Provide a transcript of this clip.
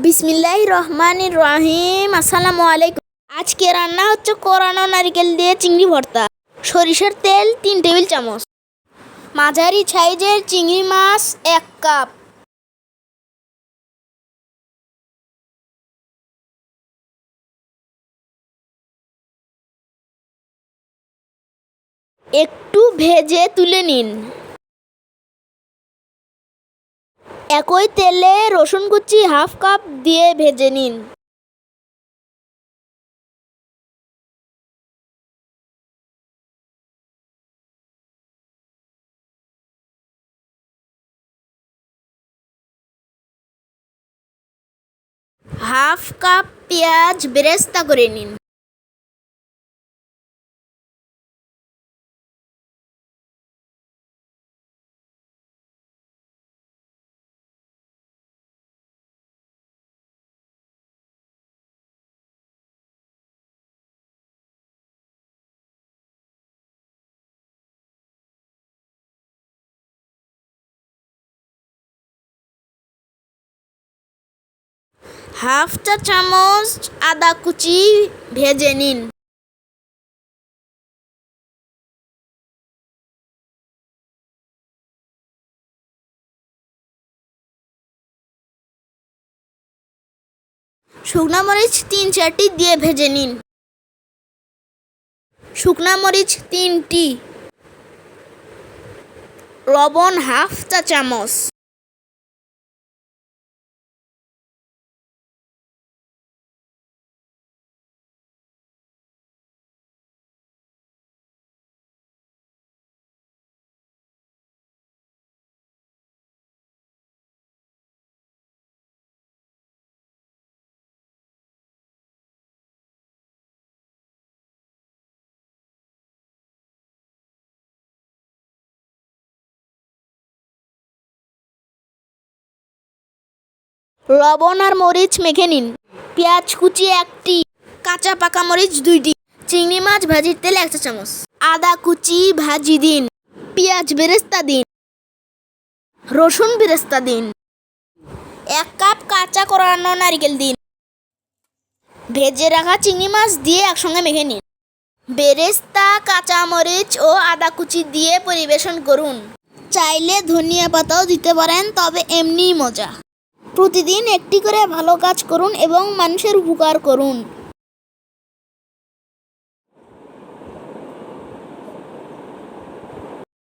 বিসমিল্লাহির রহমানির রহিম। আসসালামু আলাইকুম। আজকে রান্না হচ্ছে কোরানো নারকেল দিয়ে চিংড়ি ভর্তা। সরিষার তেল 3 টেবিল চামচ, মাঝারি সাইজের চিংড়ি মাছ 1 কাপ, একটু ভেজে তুলে নিন। একই তেলে রসুন কুচি 1/2 কাপ দিয়ে ভেজে নিন। হাফ কাপ পেঁয়াজ বেরেস্তা করে নিন। হাফ চা চামচ আদা কুচি ভেজে নিন। শুকনা মরিচ 3-4টি দিয়ে ভেজে নিন। শুকনা মরিচ 3টি, লবণ হাফ চা চামচ, লবণ আর মরিচ মেখে নিন। পেঁয়াজ কুচি 1টি, কাঁচা পাকা মরিচ 2টি, চিংড়ি মাছ ভাজির তেল 1 চা চামচ, আদা কুচি ভাজি দিন, পেঁয়াজ বেরেস্তা দিন, রসুন বেরেস্তা দিন, 1 কাপ কাঁচা কোরানো নারকেল দিন। ভেজে রাখা চিংড়ি মাছ দিয়ে একসঙ্গে মেখে নিন। বেরেস্তা, কাঁচা মরিচ ও আদা কুচি দিয়ে পরিবেশন করুন। চাইলে ধনিয়া পাতাও দিতে পারেন, তবে এমনিই মজা। প্রতিদিন একটি করে ভালো কাজ করুন এবং মানুষের উপকার করুন।